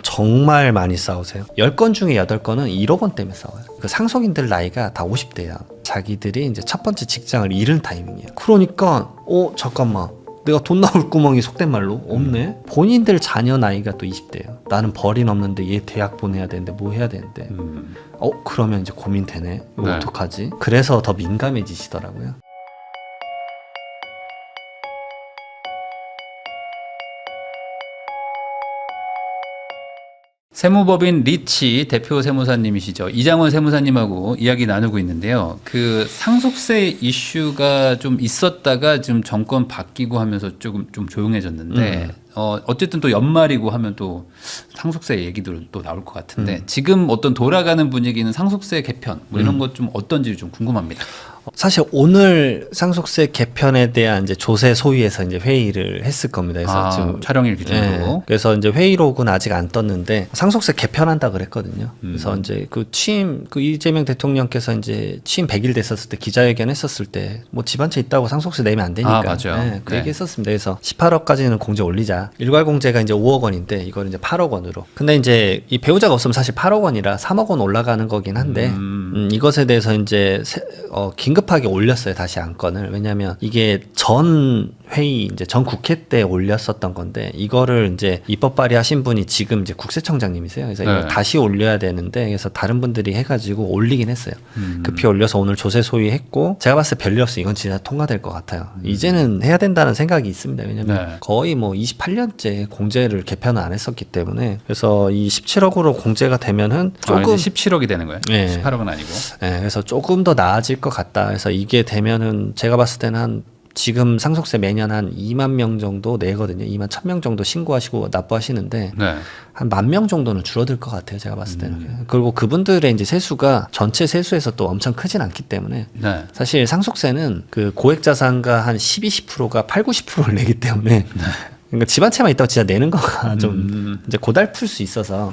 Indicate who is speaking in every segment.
Speaker 1: 정말 많이 싸우세요. 10건 중에 8건은 1억 원 때문에 싸워요. 그 상속인들 나이가 다 50대야. 자기들이 이제 첫 번째 직장을 잃은 타이밍이에요. 그러니까 잠깐만, 내가 돈 나올 구멍이 속된 말로 없네. 본인들 자녀 나이가 또 20대예요. 나는 벌이 없는데 얘 대학 보내야 되는데 뭐 해야 되는데 그러면 이제 고민되네. 이거
Speaker 2: 네.
Speaker 1: 어떡하지? 그래서 더 민감해지시더라고요.
Speaker 2: 세무법인 리치 대표 세무사님이시죠. 이장원 세무사님하고 이야기 나누고 있는데요. 그 상속세 이슈가 좀 있었다가 지금 정권 바뀌고 하면서 조금 좀 조용해졌는데 어쨌든 또 연말이고 하면 또 상속세 얘기도 또 나올 것 같은데 지금 어떤 돌아가는 분위기는 상속세 개편 뭐 이런 것 좀 어떤지 좀 궁금합니다.
Speaker 1: 사실 오늘 상속세 개편에 대한 이제 조세 소위에서 이제 회의를 했을 겁니다. 그래서 지금
Speaker 2: 촬영일 기준으로.
Speaker 1: 그래서 이제 회의록은 아직 안 떴는데 상속세 개편한다 그랬거든요. 그래서 이제 그 이재명 대통령께서 이제 취임 100일 됐었을 때 기자회견 했었을 때 뭐 집 한 채 있다고 상속세 내면 안 되니까.
Speaker 2: 맞아요.
Speaker 1: 그 얘기 했었습니다. 그래서 18억까지는 공제 올리자. 일괄 공제가 이제 5억 원인데 이걸 이제 8억 원으로. 근데 이제 이 배우자가 없으면 사실 8억 원이라 3억 원 올라가는 거긴 한데 이것에 대해서 이제 긴급하게 올렸어요. 다시 안건을. 왜냐하면 이게 전 회의 이제 전 국회 때 올렸었던 건데 이거를 이제 입법 발의하신 분이 지금 이제 국세청장님이세요. 그래서 이걸 다시 올려야 되는데 그래서 다른 분들이 해가지고 올리긴 했어요. 급히 올려서 오늘 조세 소위했고 제가 봤을 때 별일 없어요. 이건 진짜 통과될 것 같아요. 이제는 해야 된다는 생각이 있습니다. 왜냐하면 거의 뭐 28년째 공제를 개편을 안 했었기 때문에 그래서 이 17억으로 공제가 되면은 조금
Speaker 2: 17억이 되는 거예요.
Speaker 1: 네.
Speaker 2: 18억은 아니고.
Speaker 1: 네, 그래서 조금 더 나아질 것 같다. 그래서 이게 되면은 제가 봤을 때는 한 지금 상속세 매년 한 2만 명 정도 내거든요. 2만 1,000명 정도 신고하시고 납부하시는데 한 10,000명 정도는 줄어들 것 같아요. 제가 봤을 때는. 그리고 그분들의 이제 세수가 전체 세수에서 또 엄청 크진 않기 때문에 사실 상속세는 그 고액 자산가 한 12, 10%가 8, 90%를 내기 때문에 그러니까 집 한 채만 있다고 진짜 내는 거가 좀 이제 고달플 수 있어서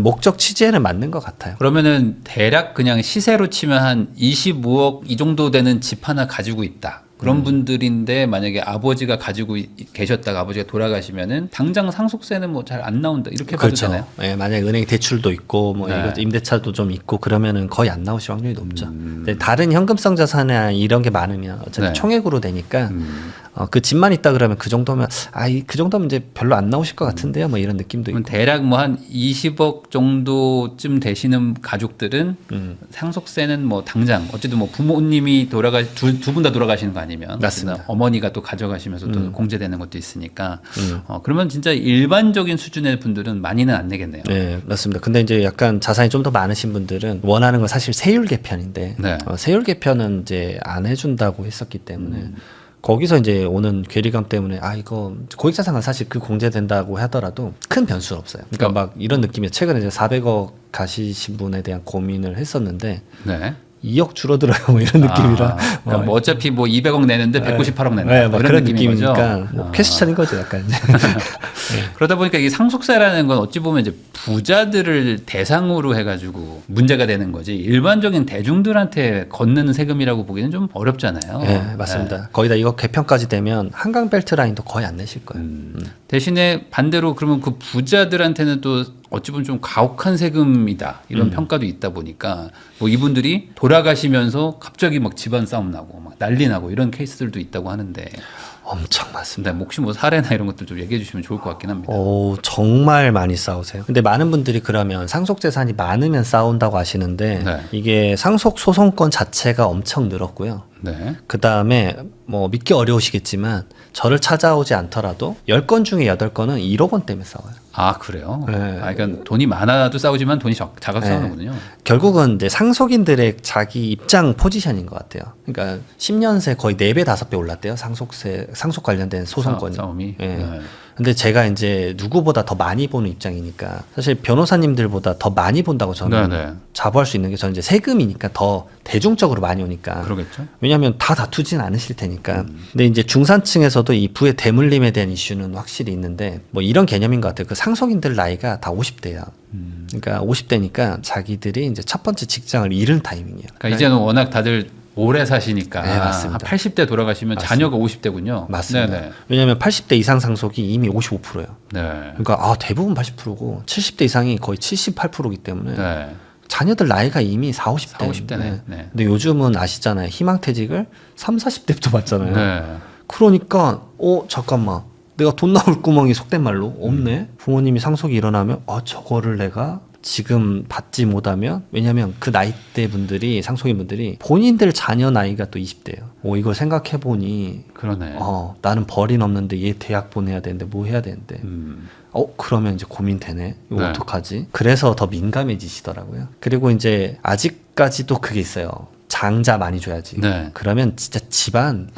Speaker 1: 목적 취지에는 맞는 것 같아요.
Speaker 2: 그러면은 대략 그냥 시세로 치면 한 25억 이 정도 되는 집 하나 가지고 있다. 그런 분들인데 만약에 아버지가 가지고 계셨다가 아버지가 돌아가시면은 당장 상속세는 뭐 잘 안 나온다 이렇게 봐도 되나요?
Speaker 1: 네, 만약에 은행 대출도 있고 뭐 이거 임대차도 좀 있고 그러면은 거의 안 나오실 확률이 높죠. 근데 다른 현금성 자산이나 이런 게 많으면 어차피 총액으로 되니까 그 집만 있다 그러면 그 정도면 그 정도면 이제 별로 안 나오실 것 같은데요. 뭐 이런 느낌도 있고.
Speaker 2: 대략 뭐 한 20억 정도쯤 되시는 가족들은 상속세는 뭐 당장 어쨌든 뭐 부모님이 두 분 다 돌아가시는 거 아니면
Speaker 1: 맞습니다.
Speaker 2: 어머니가 또 가져가시면서 또 공제되는 것도 있으니까 그러면 진짜 일반적인 수준의 분들은 많이는 안 내겠네요.
Speaker 1: 네, 맞습니다. 근데 이제 약간 자산이 좀 더 많으신 분들은 원하는 건 사실 세율 개편인데 세율 개편은 이제 안 해준다고 했었기 때문에 거기서 이제 오는 괴리감 때문에 이거 고액자산은 사실 그 공제된다고 하더라도 큰 변수는 없어요. 그러니까 막 이런 느낌이에요. 최근에 이제 400억 가시신 분에 대한 고민을 했었는데 2억 줄어들어요. 뭐 이런 느낌이라.
Speaker 2: 그러니까 뭐 어차피 뭐 200억 내는데 198억 낸다.
Speaker 1: 네,
Speaker 2: 뭐
Speaker 1: 이런
Speaker 2: 이런
Speaker 1: 느낌이니까 뭐 퀘스천인 거죠, 약간.
Speaker 2: 그러다 보니까 이 상속세라는 건 어찌 보면 이제 부자들을 대상으로 해가지고 문제가 되는 거지 일반적인 대중들한테 걷는 세금이라고 보기는 좀 어렵잖아요.
Speaker 1: 네, 맞습니다. 거의 다 이거 개편까지 되면 한강벨트 라인도 거의 안 내실 거예요.
Speaker 2: 대신에 반대로 그러면 그 부자들한테는 또 어찌 보면 좀 가혹한 세금이다 이런 평가도 있다 보니까 뭐 이분들이 돌아가시면서 갑자기 막 집안 싸움 나고 막 난리 나고 이런 케이스들도 있다고 하는데
Speaker 1: 엄청 많습니다.
Speaker 2: 혹시 뭐 사례나 이런 것들 좀 얘기해 주시면 좋을 것 같긴 합니다.
Speaker 1: 정말 많이 싸우세요. 근데 많은 분들이 그러면 상속재산이 많으면 싸운다고 하시는데 이게 상속소송권 자체가 엄청 늘었고요. 그 다음에 뭐 믿기 어려우시겠지만 저를 찾아오지 않더라도 10건 중에 8건은 1억 원 때문에 싸워요.
Speaker 2: 그래요? 그러니까 돈이 많아도 싸우지만 돈이 작아도 싸우는군요.
Speaker 1: 결국은 이제 상속인들의 자기 입장 포지션인 것 같아요. 그러니까 10년 새 거의 4배, 5배 올랐대요. 상속 관련된 소송권이.
Speaker 2: 싸움이.
Speaker 1: 근데 제가 이제 누구보다 더 많이 보는 입장이니까 사실 변호사님들보다 더 많이 본다고 저는 자부할 수 있는 게 저는 이제 세금이니까 더 대중적으로 많이 오니까.
Speaker 2: 그러겠죠.
Speaker 1: 왜냐하면 다 다투진 않으실 테니까. 근데 이제 중산층에서도 이 부의 대물림에 대한 이슈는 확실히 있는데 뭐 이런 개념인 것 같아요. 그 상속인들 나이가 다 50대야. 그러니까 50대니까 자기들이 이제 첫 번째 직장을 잃은 타이밍이에요.
Speaker 2: 그러니까 이제는 워낙 다들 오래 사시니까
Speaker 1: 네, 맞습니다.
Speaker 2: 한 80대 돌아가시면
Speaker 1: 맞습니다.
Speaker 2: 자녀가 50대군요.
Speaker 1: 맞습니다.
Speaker 2: 네네.
Speaker 1: 왜냐하면 80대 이상 상속이 이미 55%예요.
Speaker 2: 네.
Speaker 1: 그러니까 대부분 80%고 70대 이상이 거의 78%이기 때문에
Speaker 2: 네.
Speaker 1: 자녀들 나이가 이미 40, 50대.
Speaker 2: 50대네. 네.
Speaker 1: 근데 요즘은 아시잖아요. 희망퇴직을 3, 40대부터 받잖아요.
Speaker 2: 네.
Speaker 1: 그러니까 잠깐만. 내가 돈 나올 구멍이 속된 말로 없네. 부모님이 상속이 일어나면 저거를 내가 지금 받지 못하면, 왜냐면 그 나이대 분들이, 상속인 분들이 본인들 자녀 나이가 또 20대예요. 이걸 생각해 보니
Speaker 2: 그러네.
Speaker 1: 나는 벌이는 없는데 얘 대학 보내야 되는데 뭐 해야 되는데 그러면 이제 고민되네. 이거
Speaker 2: 네.
Speaker 1: 어떡하지? 그래서 더 민감해지시더라고요. 그리고 이제 아직까지도 그게 있어요. 장자 많이 줘야지.
Speaker 2: 네.
Speaker 1: 그러면 진짜 집안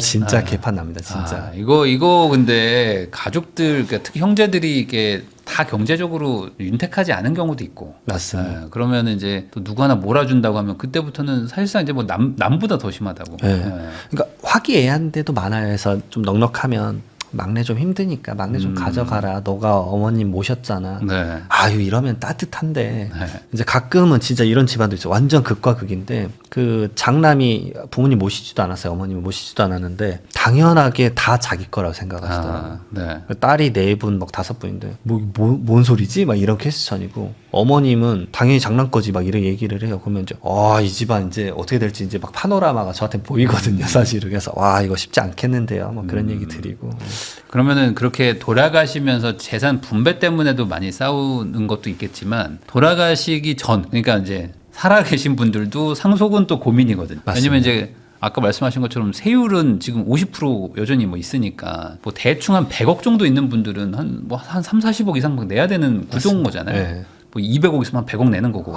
Speaker 1: 진짜 개판 납니다. 진짜.
Speaker 2: 이거 근데 가족들, 그러니까 특히 형제들이 이게 다 경제적으로 윤택하지 않은 경우도 있고.
Speaker 1: 맞습니다.
Speaker 2: 네, 그러면 이제 또 누구 하나 몰아준다고 하면 그때부터는 사실상 이제 뭐 남보다 더 심하다고.
Speaker 1: 네.
Speaker 2: 네.
Speaker 1: 그러니까 화기애애한데도 많아요. 해서 좀 넉넉하면 막내 좀 힘드니까 막내 좀 가져가라. 너가 어머님 모셨잖아.
Speaker 2: 네.
Speaker 1: 아유 이러면 따뜻한데
Speaker 2: 네.
Speaker 1: 이제 가끔은 진짜 이런 집안도 있어. 완전 극과 극인데 그 장남이 부모님 모시지도 않았어요. 어머님 모시지도 않았는데 당연하게 다 자기 거라고 생각하시더라고요.
Speaker 2: 네.
Speaker 1: 딸이 4분, 막 5분인데 뭔 소리지? 막 이런 퀘스천이고 어머님은 당연히 장난거지 막 이런 얘기를 해요. 그러면 이제 이 집안 이제 어떻게 될지 이제 막 파노라마가 저한테 보이거든요. 사실은. 그래서 이거 쉽지 않겠는데요. 막 그런 얘기 드리고.
Speaker 2: 그러면은 그렇게 돌아가시면서 재산 분배 때문에도 많이 싸우는 것도 있겠지만 돌아가시기 전, 그러니까 이제 살아계신 분들도 상속은 또 고민이거든요.
Speaker 1: 맞습니다.
Speaker 2: 왜냐면 이제 아까 말씀하신 것처럼 세율은 지금 50% 여전히 뭐 있으니까 뭐 대충 한 100억 정도 있는 분들은 한 3, 40억 이상 막 내야 되는 구조인 거잖아요.
Speaker 1: 네.
Speaker 2: 뭐 200억 있으면 한 100억 내는 거고.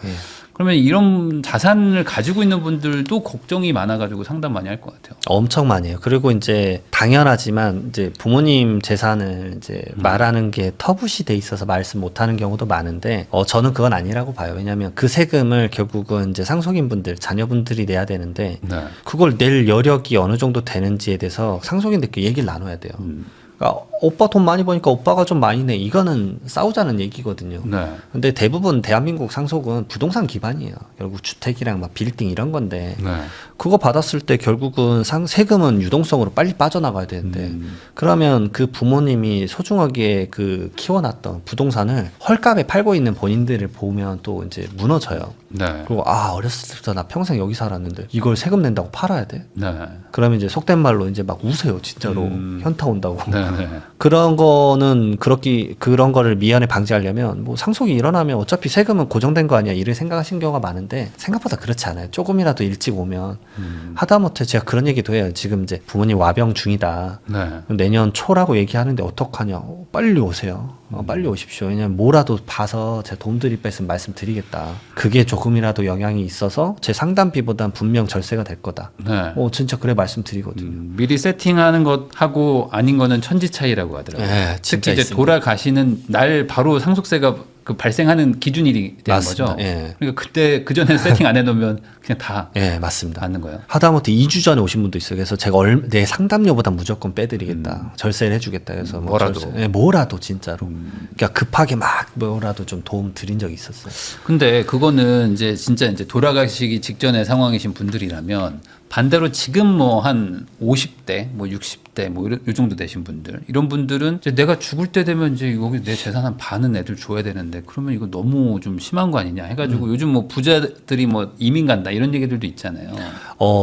Speaker 1: 예.
Speaker 2: 그러면 이런 자산을 가지고 있는 분들도 걱정이 많아가지고 상담 많이 할 것 같아요.
Speaker 1: 엄청 많이 해요. 그리고 이제 당연하지만 이제 부모님 재산을 이제 말하는 게 터부시 돼 있어서 말씀 못 하는 경우도 많은데 저는 그건 아니라고 봐요. 왜냐하면 그 세금을 결국은 이제 상속인 분들, 자녀분들이 내야 되는데
Speaker 2: 네.
Speaker 1: 그걸 낼 여력이 어느 정도 되는지에 대해서 상속인들끼리 얘기를 나눠야 돼요. 그러니까 오빠 돈 많이 버니까 오빠가 좀 많이 내. 이거는 싸우자는 얘기거든요.
Speaker 2: 네.
Speaker 1: 근데 대부분 대한민국 상속은 부동산 기반이에요. 결국 주택이랑 막 빌딩 이런 건데
Speaker 2: 네.
Speaker 1: 그거 받았을 때 결국은 세금은 유동성으로 빨리 빠져나가야 되는데 그러면 그 부모님이 소중하게 그 키워놨던 부동산을 헐값에 팔고 있는 본인들을 보면 또 이제 무너져요.
Speaker 2: 네.
Speaker 1: 그리고 어렸을 때부터 나 평생 여기 살았는데 이걸 세금 낸다고 팔아야 돼?
Speaker 2: 네.
Speaker 1: 그러면 이제 속된 말로 이제 막 우세요. 진짜로 현타 온다고.
Speaker 2: 네. 네.
Speaker 1: 그런 거는 그런 거를 미연에 방지하려면 뭐 상속이 일어나면 어차피 세금은 고정된 거 아니야 이를 생각하시는 경우가 많은데 생각보다 그렇지 않아요. 조금이라도 일찍 오면 하다못해 제가 그런 얘기도 해요. 지금 이제 부모님 와병 중이다.
Speaker 2: 네.
Speaker 1: 내년 초라고 얘기하는데 어떡하냐. 빨리 오세요. 빨리 오십시오. 왜냐면 뭐라도 봐서 제가 도움드릴 바 있으면 말씀드리겠다. 그게 조금이라도 영향이 있어서 제 상담비보단 분명 절세가 될 거다.
Speaker 2: 네.
Speaker 1: 진짜 그래 말씀드리거든요.
Speaker 2: 미리 세팅하는 것하고 아닌 거는 천지 차이라고 하더라고요.
Speaker 1: 네, 진짜
Speaker 2: 특히 이제
Speaker 1: 있습니다.
Speaker 2: 돌아가시는 날 바로 상속세가 발생하는 기준일이 되는
Speaker 1: 맞습니다.
Speaker 2: 거죠.
Speaker 1: 예.
Speaker 2: 그러니까 그때 그 전에 세팅 안 해놓으면 그냥 다
Speaker 1: 예, 맞습니다.
Speaker 2: 받는 거예요.
Speaker 1: 하다못해 2주 전에 오신 분도 있어요. 그래서 제가 내 상담료보다 무조건 빼드리겠다. 절세를 해주겠다. 그래서
Speaker 2: 뭐라도.
Speaker 1: 뭐라도 진짜로. 그러니까 급하게 막 뭐라도 좀 도움 드린 적이 있었어요.
Speaker 2: 근데 그거는 이제 진짜 이제 돌아가시기 직전의 상황이신 분들이라면 반대로 지금 뭐 한 50대, 뭐 60대, 뭐 이 정도 되신 분들, 이런 분들은 이제 내가 죽을 때 되면 이제 여기 내 재산 한 반은 애들 줘야 되는데 그러면 이거 너무 좀 심한 거 아니냐 해가지고 요즘 뭐 부자들이 뭐 이민 간다 이런 얘기들도 있잖아요.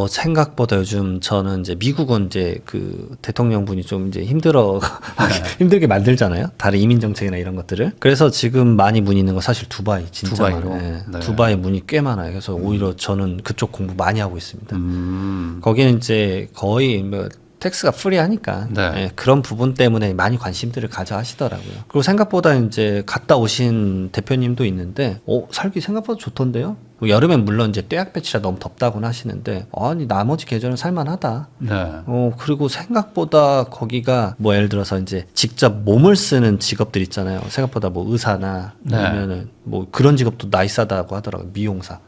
Speaker 1: 생각보다 요즘 저는 이제 미국은 이제 그 대통령분이 좀 이제 힘들게 만들잖아요. 다른 이민 정책이나 이런 것들을. 그래서 지금 많이 문의 있는 거 사실 두바이 진짜
Speaker 2: 두바이로?
Speaker 1: 많아요.
Speaker 2: 네.
Speaker 1: 두바이 문의 꽤 많아요. 그래서 오히려 저는 그쪽 공부 많이 하고 있습니다. 거기는 이제 거의 뭐 텍스가 프리하니까
Speaker 2: 네.
Speaker 1: 예, 그런 부분 때문에 많이 관심들을 가져 하시더라고요. 그리고 생각보다 이제 갔다 오신 대표님도 있는데 살기 생각보다 좋던데요. 뭐 여름엔 물론 이제 떼약볕이라 너무 덥다고는 하시는데 아니 나머지 계절은 살만하다.
Speaker 2: 네.
Speaker 1: 그리고 생각보다 거기가 뭐 예를 들어서 이제 직접 몸을 쓰는 직업들 있잖아요. 생각보다 뭐 의사나
Speaker 2: 네.
Speaker 1: 아니면은 뭐 그런 직업도 나이스하다고 하더라고요. 미용사.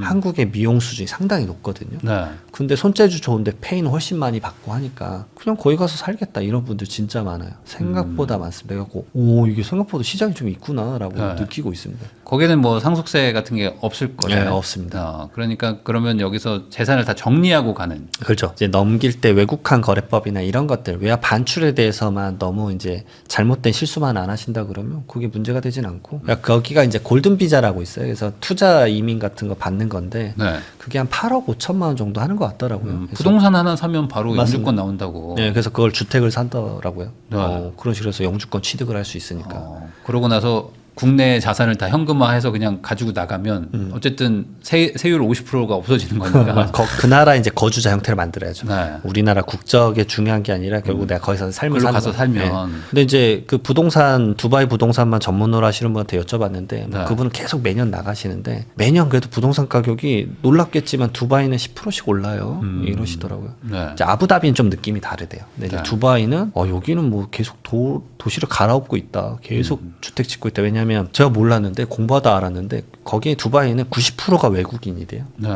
Speaker 1: 한국의 미용 수준이 상당히 높거든요.
Speaker 2: 네.
Speaker 1: 근데 손재주 좋은데 페이는 훨씬 많이 받고 하니까 그냥 거기 가서 살겠다 이런 분들 진짜 많아요. 생각보다 많습니다. 그래갖고 이게 생각보다 시장이 좀 있구나라고
Speaker 2: 네.
Speaker 1: 느끼고 있습니다.
Speaker 2: 거기는 뭐 상속세 같은 게 없을 거잖아요.
Speaker 1: 네, 없습니다.
Speaker 2: 그러니까 그러면 여기서 재산을 다 정리하고 가는.
Speaker 1: 그렇죠. 이제 넘길 때 외국한 거래법이나 이런 것들, 외화 반출에 대해서만 너무 이제 잘못된 실수만 안 하신다 그러면 그게 문제가 되진 않고, 거기가 이제 골든 비자라고 있어요. 그래서 투자 이민 같은 거 받는 건데,
Speaker 2: 네.
Speaker 1: 그게 한 8억 5천만 원 정도 하는 것 같더라고요. 그래서
Speaker 2: 부동산 하나 사면 바로
Speaker 1: 맞습니다.
Speaker 2: 영주권 나온다고.
Speaker 1: 네, 그래서 그걸 주택을 산다라고요.
Speaker 2: 네.
Speaker 1: 그런 식으로 해서 영주권 취득을 할 수 있으니까.
Speaker 2: 그러고 나서 국내 자산을 다 현금화해서 그냥 가지고 나가면 어쨌든 세율 50%가 없어지는 거니까.
Speaker 1: 그 나라 이제 거주자 형태를 만들어야죠.
Speaker 2: 네.
Speaker 1: 우리나라 국적이 중요한 게 아니라 결국 내가 거기서 삶을
Speaker 2: 그걸로
Speaker 1: 사는
Speaker 2: 가서
Speaker 1: 거예요.
Speaker 2: 살면.
Speaker 1: 네. 근데 이제 그 부동산 두바이 부동산만 전문으로 하시는 분한테 여쭤봤는데
Speaker 2: 네.
Speaker 1: 그분은 계속 매년 나가시는데 매년 그래도 부동산 가격이 놀랍겠지만 두바이는 10%씩 올라요. 이러시더라고요.
Speaker 2: 네.
Speaker 1: 이제 아부다비는 좀 느낌이 다르대요. 근데 이제
Speaker 2: 네.
Speaker 1: 두바이는 여기는 뭐 계속 도시를 갈아엎고 있다. 계속 주택 짓고 있다. 왜냐하면 제가 몰랐는데 공부하다 알았는데 거기에 두바이는 90%가 외국인이래요.
Speaker 2: 네.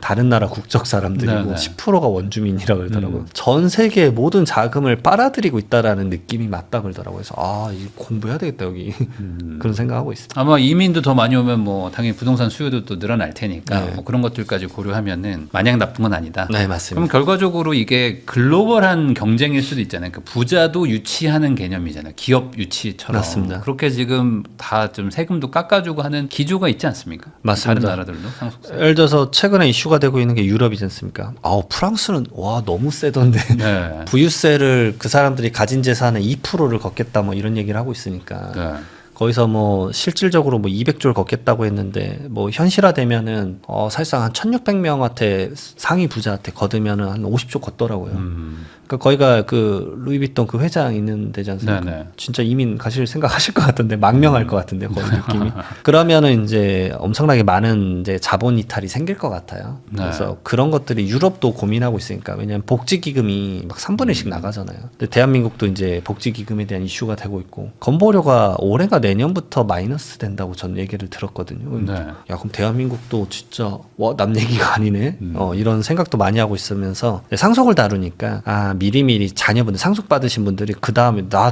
Speaker 1: 다른 나라 국적 사람들이고
Speaker 2: 네, 네.
Speaker 1: 10%가 원주민이라고 그러더라고요. 전 세계의 모든 자금을 빨아들이고 있다라는 느낌이 맞다 그러더라고요. 그래서 이거 공부해야 되겠다 여기. 그런 생각하고 있습니다.
Speaker 2: 아마 이민도 더 많이 오면 뭐 당연히 부동산 수요도 또 늘어날 테니까
Speaker 1: 네.
Speaker 2: 뭐 그런 것들까지 고려하면은 마냥 나쁜 건 아니다.
Speaker 1: 네, 맞습니다.
Speaker 2: 그럼 결과적으로 이게 글로벌한 경쟁일 수도 있잖아요. 그 부자도 유치하는 개념이잖아요. 기업 유치처럼.
Speaker 1: 맞습니다.
Speaker 2: 그렇게 지금 다 좀 세금도 깎아주고 하는 기조가 있지 않습니까?
Speaker 1: 맞습니다.
Speaker 2: 다른 나라들도 상속세.
Speaker 1: 예를 들어서 최근에 이슈가 되고 있는 게 유럽이지 않습니까? 프랑스는 너무 세던데
Speaker 2: 네.
Speaker 1: 부유세를 그 사람들이 가진 재산의 2%를 걷겠다 뭐 이런 얘기를 하고 있으니까
Speaker 2: 네.
Speaker 1: 거기서 뭐 실질적으로 뭐 200조를 걷겠다고 했는데 뭐 현실화되면은 사실상 한 1,600명한테 상위 부자한테 걷으면은 한 50조 걷더라고요. 그러니까 거기가 그 루이비통 그 회장 있는 데지 않습니까?
Speaker 2: 네네.
Speaker 1: 진짜 이민 가실 생각하실 것 같은데 망명할 것 같은데 거기 느낌이. 그러면은 이제 엄청나게 많은 이제 자본 이탈이 생길 것 같아요.
Speaker 2: 네.
Speaker 1: 그래서 그런 것들이 유럽도 고민하고 있으니까 왜냐하면 복지기금이 막 3분의 1씩 나가잖아요. 근데 대한민국도 이제 복지기금에 대한 이슈가 되고 있고 건보료가 올해가 내년부터 마이너스 된다고 전 얘기를 들었거든요.
Speaker 2: 네.
Speaker 1: 야 그럼 대한민국도 진짜 남 얘기가 아니네. 이런 생각도 많이 하고 있으면서 상속을 다루니까 미리미리 자녀분들 상속 받으신 분들이 그 다음에 나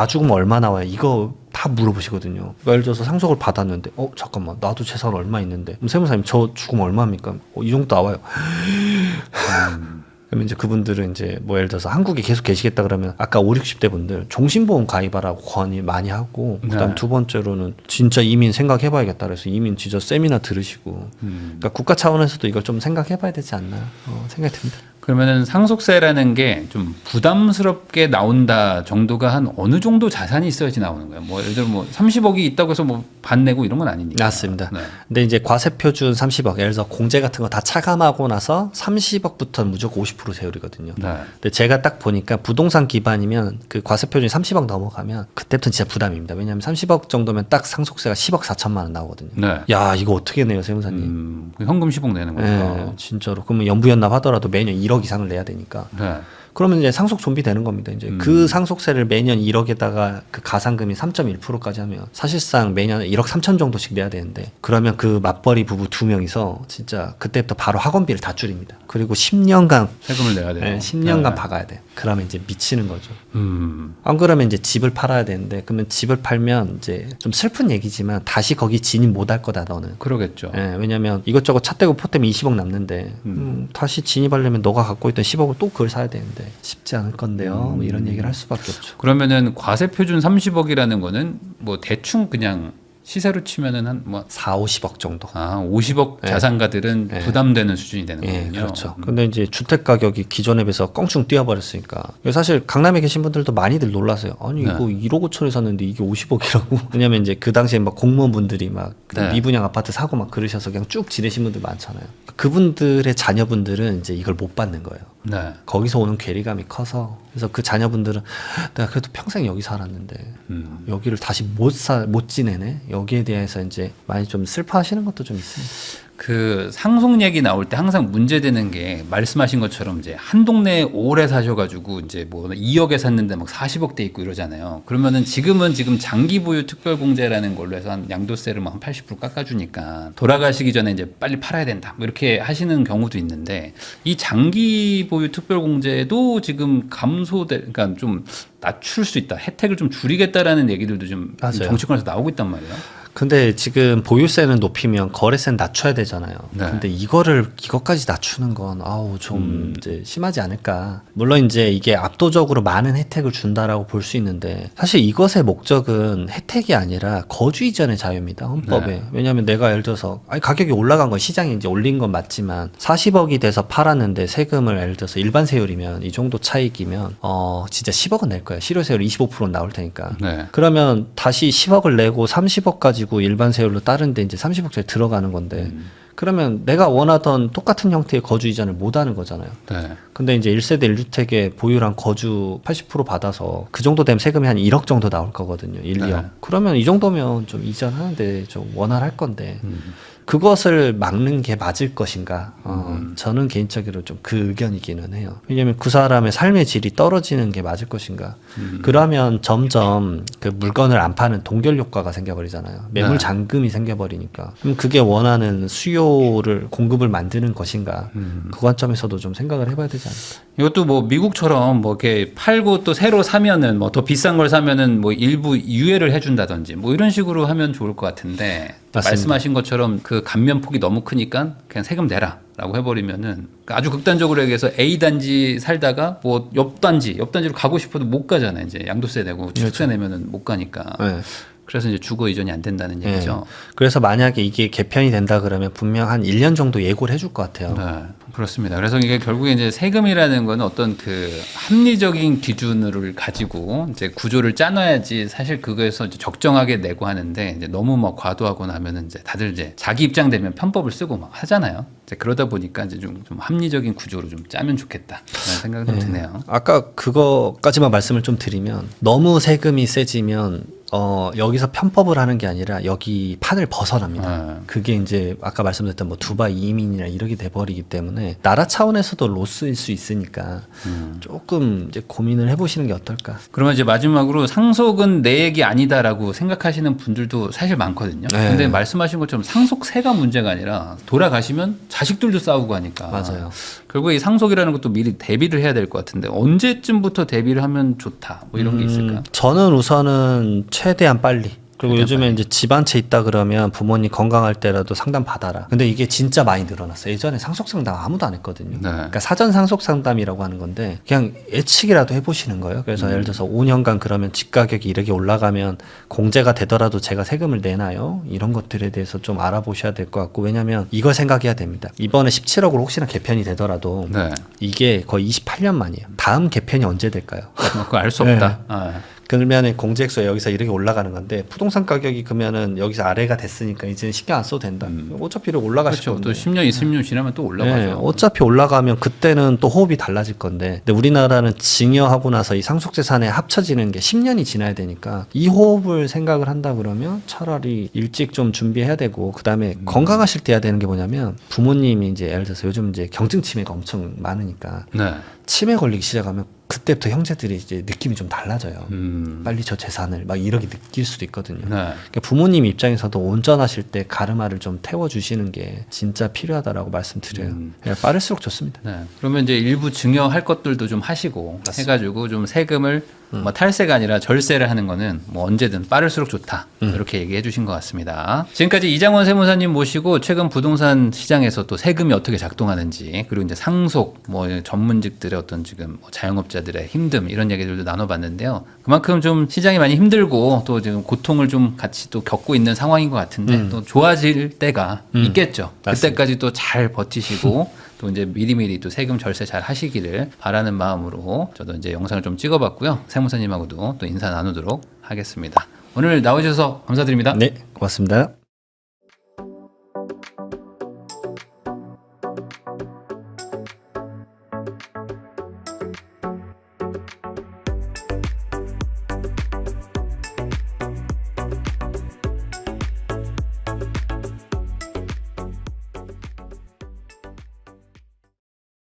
Speaker 1: 죽으면 얼마 나와요? 이거 다 물어보시거든요. 그러니까 예를 들어서 상속을 받았는데 잠깐만 나도 재산 얼마 있는데 그럼 세무사님 저 죽으면 얼마입니까? 이 정도 나와요. 그러면 이제 그분들은 이제 뭐 예를 들어서 한국에 계속 계시겠다 그러면 아까 5, 60대 분들 종신보험 가입하라고 권유 많이 하고 그다음
Speaker 2: 네.
Speaker 1: 두 번째로는 진짜 이민 생각해봐야겠다 그래서 이민 진짜 세미나 들으시고 그러니까 국가 차원에서도 이걸 좀 생각해봐야 되지 않나 생각이 듭니다.
Speaker 2: 그러면은 상속세라는 게 좀 부담스럽게 나온다 정도가 한 어느 정도 자산이 있어야지 나오는 거예요. 뭐 예를 들어 뭐 30억이 있다고 해서 뭐 반 내고 이런 건 아니니까.
Speaker 1: 맞습니다.
Speaker 2: 네.
Speaker 1: 근데 이제 과세표준 30억, 예를 들어서 공제 같은 거 다 차감하고 나서 30억부터 무조건 50% 세율이거든요.
Speaker 2: 네.
Speaker 1: 근데 제가 딱 보니까 부동산 기반이면 그 과세표준이 30억 넘어가면 그때부터는 진짜 부담입니다. 왜냐하면 30억 정도면 딱 상속세가 10억 4천만 원 나오거든요.
Speaker 2: 네.
Speaker 1: 야 이거 어떻게 내요 세무사님?
Speaker 2: 그 현금 10억 내는 거죠.
Speaker 1: 네, 진짜로. 그러면 연부연납 하더라도 매년 1억 이상을 내야 되니까.
Speaker 2: 네.
Speaker 1: 그러면 이제 상속 좀비 되는 겁니다. 이제 그 상속세를 매년 1억에다가 그 가산금이 3.1%까지 하면 사실상 매년 1억 3천 정도씩 내야 되는데 그러면 그 맞벌이 부부 2명이서 진짜 그때부터 바로 학원비를 다 줄입니다. 그리고 10년간
Speaker 2: 세금을 내야 돼요.
Speaker 1: 네, 10년간
Speaker 2: 네.
Speaker 1: 박아야 돼. 그러면 이제 미치는 거죠.
Speaker 2: 음.
Speaker 1: 안 그러면 이제 집을 팔아야 되는데 그러면 집을 팔면 이제 좀 슬픈 얘기지만 다시 거기 진입 못 할 거다 너는.
Speaker 2: 그러겠죠.
Speaker 1: 예, 왜냐면 이것저것 차 떼고 포 때문에 20억 남는데 다시 진입하려면 너가 갖고 있던 10억을 또 그걸 사야 되는데 쉽지 않을 건데요. 뭐 이런 얘기를 할 수밖에 없죠.
Speaker 2: 그러면은 과세 표준 30억이라는 거는 뭐 대충 그냥 시세로 치면은 한 뭐
Speaker 1: 4, 50억 정도.
Speaker 2: 50억
Speaker 1: 네.
Speaker 2: 자산가들은
Speaker 1: 네.
Speaker 2: 부담되는 수준이 되는
Speaker 1: 예,
Speaker 2: 거군요.
Speaker 1: 그렇죠. 근데 이제 주택 가격이 기존에 비해서 껑충 뛰어버렸으니까 사실 강남에 계신 분들도 많이들 놀라세요. 아니
Speaker 2: 네.
Speaker 1: 이거 1억 5천에 샀는데 이게 50억이라고? 왜냐면 이제 그 당시에 막 공무원분들이 막
Speaker 2: 네.
Speaker 1: 미분양 아파트 사고 막 그러셔서 그냥 쭉 지내신 분들 많잖아요. 그분들의 자녀분들은 이제 이걸 못 받는 거예요.
Speaker 2: 네.
Speaker 1: 거기서 오는 괴리감이 커서 그래서 그 자녀분들은 내가 그래도 평생 여기 살았는데 여기를 다시 못 지내네. 여기에 대해서 이제 많이 좀 슬퍼하시는 것도 좀 있습니다.
Speaker 2: 그 상속 얘기 나올 때 항상 문제되는 게 말씀하신 것처럼 이제 한 동네에 오래 사셔가지고 이제 뭐 2억에 샀는데 막 40억대 있고 이러잖아요. 그러면은 지금 장기 보유 특별공제라는 걸로 해서 한 양도세를 뭐 한 80% 깎아주니까 돌아가시기 전에 이제 빨리 팔아야 된다. 뭐 이렇게 하시는 경우도 있는데 이 장기 보유 특별공제도 지금 그러니까 좀 낮출 수 있다. 혜택을 좀 줄이겠다라는 얘기들도 좀
Speaker 1: 맞아요.
Speaker 2: 정치권에서 나오고 있단 말이에요.
Speaker 1: 근데 지금 보유세는 높이면 거래세는 낮춰야 되잖아요.
Speaker 2: 네.
Speaker 1: 근데 이것까지 낮추는 건 좀 이제 심하지 않을까. 물론 이제 이게 압도적으로 많은 혜택을 준다라고 볼 수 있는데 사실 이것의 목적은 혜택이 아니라 거주 이전의 자유입니다. 헌법에.
Speaker 2: 네.
Speaker 1: 왜냐하면 내가 예를 들어서 가격이 올라간 건 시장이 이제 올린 건 맞지만 40억이 돼서 팔았는데 세금을 예를 들어서 일반 세율이면 이 정도 차익이면 진짜 10억은 낼 거예요. 실효세율 25%는 나올 테니까.
Speaker 2: 네.
Speaker 1: 그러면 다시 10억을 내고 30억 가지고 일반 세율로 다른데 이제 30억짜리 들어가는 건데 그러면 내가 원하던 똑같은 형태의 거주 이전을 못 하는 거잖아요.
Speaker 2: 네.
Speaker 1: 근데 이제 1세대 1주택에 보유랑 거주 80% 받아서 그 정도 되면 세금이 한 1억 정도 나올 거거든요. 1, 2억.
Speaker 2: 네.
Speaker 1: 그러면 이 정도면 좀 이전하는데 좀 원활할 건데 그것을 막는 게 맞을 것인가? 저는 개인적으로 좀 그 의견이기는 해요. 왜냐하면 그 사람의 삶의 질이 떨어지는 게 맞을 것인가? 그러면 점점 그 물건을 안 파는 동결 효과가 생겨버리잖아요. 매물
Speaker 2: 네.
Speaker 1: 잔금이 생겨버리니까. 그럼 그게 원하는 수요를 공급을 만드는 것인가? 그 관점에서도 좀 생각을 해봐야 되지 않을까?
Speaker 2: 이것도 뭐 미국처럼 뭐 이렇게 팔고 또 새로 사면은 뭐 더 비싼 걸 사면은 뭐 일부 유예를 해준다든지 뭐 이런 식으로 하면 좋을 것 같은데
Speaker 1: 맞습니다.
Speaker 2: 말씀하신 것처럼 그 감면폭이 너무 크니까 그냥 세금 내라라고 해버리면은 아주 극단적으로 얘기해서 A 단지 살다가 뭐 옆 단지로 가고 싶어도 못 가잖아요. 이제 양도세 내고 취득세 내면은 못 가니까.
Speaker 1: 네.
Speaker 2: 그래서 이제 주거 이전이 안 된다는 얘기죠.
Speaker 1: 그래서 만약에 이게 개편이 된다 그러면 분명 한 1년 정도 예고를 해줄 것 같아요.
Speaker 2: 네, 그렇습니다. 그래서 이게 결국에 이제 세금이라는 거는 어떤 그 합리적인 기준을 가지고 이제 구조를 짜놔야지 사실 그거에서 이제 적정하게 내고 하는데 이제 너무 막 과도하거나 하면은 이제 다들 이제 자기 입장 되면 편법을 쓰고 막 하잖아요. 이제 그러다 보니까 이제 좀 합리적인 구조로 좀 짜면 좋겠다. 그런 생각이 좀 드네요.
Speaker 1: 아까 그거까지만 말씀을 좀 드리면 너무 세금이 세지면 여기서 편법을 하는 게 아니라 여기 판을 벗어납니다. 그게 이제 아까 말씀드렸던 뭐 두바이 이민이나 이렇게 돼버리기 때문에 나라 차원에서도 로스일 수 있으니까 조금 이제 고민을 해보시는 게 어떨까.
Speaker 2: 그러면 이제 마지막으로 상속은 내 얘기 아니다라고 생각하시는 분들도 사실 많거든요.
Speaker 1: 네.
Speaker 2: 근데 말씀하신 것처럼 상속세가 문제가 아니라 돌아가시면 자식들도 싸우고 하니까.
Speaker 1: 맞아요.
Speaker 2: 결국에 이 상속이라는 것도 미리 대비를 해야 될 것 같은데 언제쯤부터 대비를 하면 좋다 뭐 이런 게 있을까?
Speaker 1: 저는 우선은 최대한 빨리. 그리고
Speaker 2: 최대한
Speaker 1: 요즘에
Speaker 2: 빨리.
Speaker 1: 이제 집 한 채 있다 그러면 부모님 건강할 때라도 상담 받아라. 근데 이게 진짜 많이 늘어났어요. 예전에 상속 상담 아무도 안 했거든요.
Speaker 2: 네.
Speaker 1: 그러니까 사전 상속 상담이라고 하는 건데 그냥 예측이라도 해보시는 거예요. 그래서 예를 들어서 5년간 그러면 집 가격이 이렇게 올라가면 공제가 되더라도 제가 세금을 내나요? 이런 것들에 대해서 좀 알아보셔야 될 것 같고 왜냐하면 이걸 생각해야 됩니다. 이번에 17억으로 혹시나 개편이 되더라도
Speaker 2: 네.
Speaker 1: 이게 거의 28년 만이에요. 다음 개편이 언제 될까요?
Speaker 2: 그거 알 수 없다. 아.
Speaker 1: 그러면 공제액수가 여기서 이렇게 올라가는 건데 부동산 가격이 그러면은 여기서 아래가 됐으니까 이제는 신경 안 써도 된다. 어차피 이렇게 올라가실
Speaker 2: 그렇죠.
Speaker 1: 건데.
Speaker 2: 또 10년, 20년 지나면 또 올라가죠.
Speaker 1: 네, 어차피 올라가면 그때는 또 호흡이 달라질 건데 근데 우리나라는 증여하고 나서 이 상속재산에 합쳐지는 게 10년이 지나야 되니까 이 호흡을 생각을 한다 그러면 차라리 일찍 좀 준비해야 되고 그다음에 건강하실 때 해야 되는 게 뭐냐면 부모님이 이제 예를 들어서 요즘 이제 경증 치매가 엄청 많으니까
Speaker 2: 네.
Speaker 1: 치매 걸리기 시작하면 그때부터 형제들이 이제 느낌이 좀 달라져요. 빨리 저 재산을 막 이렇게 느낄 수도 있거든요.
Speaker 2: 네.
Speaker 1: 그러니까 부모님 입장에서도 운전하실 때 가르마를 좀 태워주시는 게 진짜 필요하다라고 말씀드려요. 그냥 빠를수록 좋습니다.
Speaker 2: 네. 그러면 이제 일부 증여할 것들도 좀 하시고 해가지고 좀 세금을 뭐 탈세가 아니라 절세를 하는 거는 뭐 언제든 빠를수록 좋다 이렇게 얘기해 주신 것 같습니다. 지금까지 이장원 세무사님 모시고 최근 부동산 시장에서 또 세금이 어떻게 작동하는지 그리고 이제 상속 뭐 전문직들의 어떤 지금 뭐 자영업자들의 힘듦 이런 얘기들도 나눠봤는데요. 그만큼 좀 시장이 많이 힘들고 또 지금 고통을 좀 같이 또 겪고 있는 상황인 것 같은데 또 좋아질 때가 있겠죠.
Speaker 1: 맞습니다.
Speaker 2: 그때까지 또 잘 버티시고 또 이제 미리미리 또 세금 절세 잘 하시기를 바라는 마음으로 저도 이제 영상을 좀 찍어봤고요. 세무사님하고도 또 인사 나누도록 하겠습니다. 오늘 나오셔서 감사드립니다.
Speaker 1: 네, 고맙습니다.